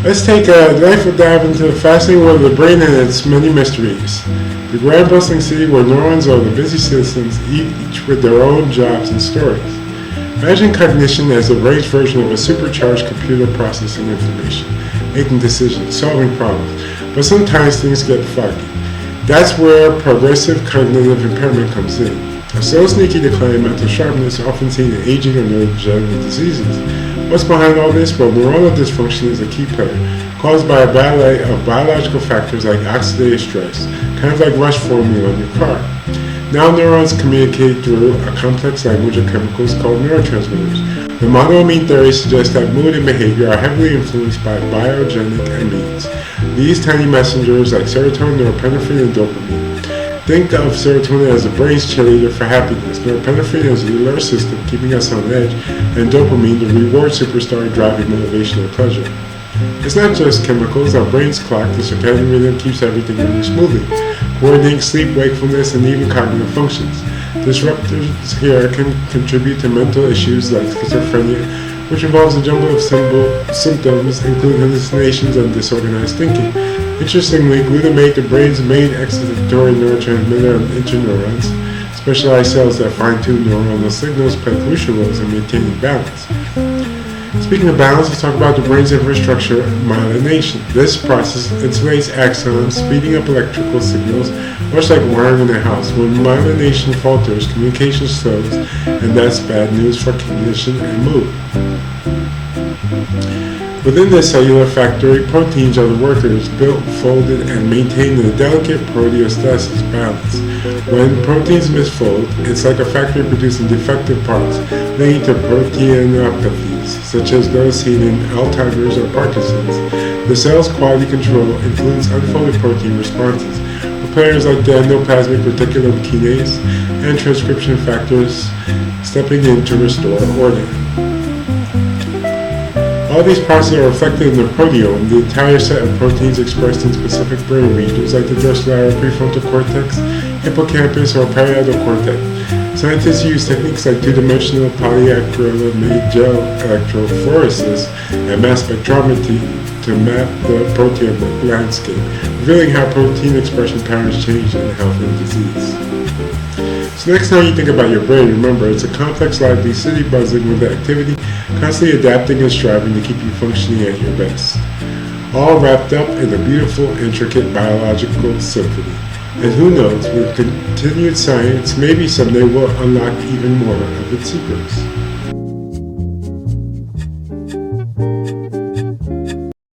Let's take a delightful dive into the fascinating world of the brain and its many mysteries. The grand bustling city where neurons are the busy citizens, each with their own jobs and stories. Imagine cognition as the brain's version of a supercharged computer processing information, making decisions, solving problems, but sometimes things get foggy. That's where progressive cognitive impairment comes in. A so sneaky decline in mental sharpness, often seen in aging or neurodegenerative diseases. What's behind all this? Well, neuronal dysfunction is a key player, caused by a ballet of biological factors like oxidative stress, kind of like rush formula in your car. Now neurons communicate through a complex language of chemicals called neurotransmitters. The monoamine theory suggests that mood and behavior are heavily influenced by biogenic amines. These tiny messengers like serotonin, norepinephrine, and dopamine. Think of serotonin as the brain's cheerleader for happiness, norepinephrine as the alert system keeping us on edge, and dopamine the reward superstar driving motivation and pleasure. It's not just chemicals. Our brain's clock, the circadian rhythm, keeps everything running smoothly, coordinating sleep, wakefulness, and even cognitive functions. Disruptors here can contribute to mental issues like schizophrenia, which involves a jumble of symptoms, including hallucinations and disorganized thinking. Interestingly, glutamate, the brain's main excitatory neurotransmitter of interneurons, specialized cells that fine-tune neuronal signals, play crucial roles in maintaining balance. Speaking of balance, let's talk about the brain's infrastructure, myelination. This process insulates axons, speeding up electrical signals, much like wiring in a house. When myelination falters, communication slows, and that's bad news for cognition and mood. Within this cellular factory, proteins are the workers, built, folded, and maintained in a delicate proteostasis balance. When proteins misfold, it's like a factory producing defective parts, leading to proteinopathies, such as those seen in Alzheimer's or Parkinson's. The cell's quality control includes unfolded protein responses, with players like the endoplasmic reticulum kinase and transcription factors stepping in to restore order. All these processes are reflected in the proteome, the entire set of proteins expressed in specific brain regions like the dorsolateral prefrontal cortex, hippocampus, or parietal cortex. Scientists use techniques like two-dimensional polyacrylamide gel electrophoresis and mass spectrometry to map the proteomic landscape, revealing how protein expression patterns change in health and disease. So next time you think about your brain, remember it's a complex, lively city buzzing with activity, constantly adapting and striving to keep you functioning at your best. All wrapped up in a beautiful, intricate biological symphony. And who knows, with continued science, maybe someday we'll unlock even more of its secrets.